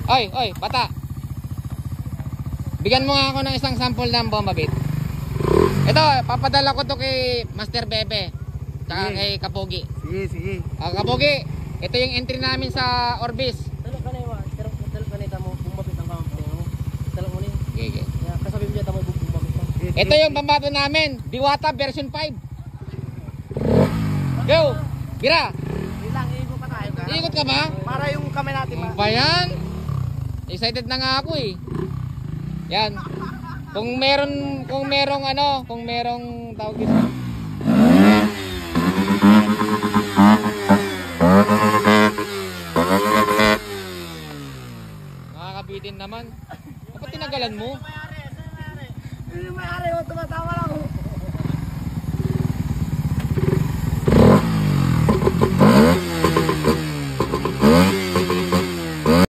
Oy, bata. Bigyan mo nga ako ng isang sample ng bomba bit. Ito, papadala ko to kay Master Bebe. Tsaka kay Kapogi. Sige. Kapogi, ito yung entry namin sa Orbis. Dalo ka na iwa. Dalo ka na mo bumabit ang kampo. Dalo mo ni. Okay. Kasabi mo dyan mo bumabit. Ito yung bambato namin. Diwata version 5. Go! Gira! Iikot pa tayo ka. Iikot ka ba? Para yung kamay natin Ano ba yan? Excited na nga ako eh. Yan. Kung merong tawag dito. Nakakabitin naman. Dapat tinagalan mo. Hindi may-ari. Tumatawa lang.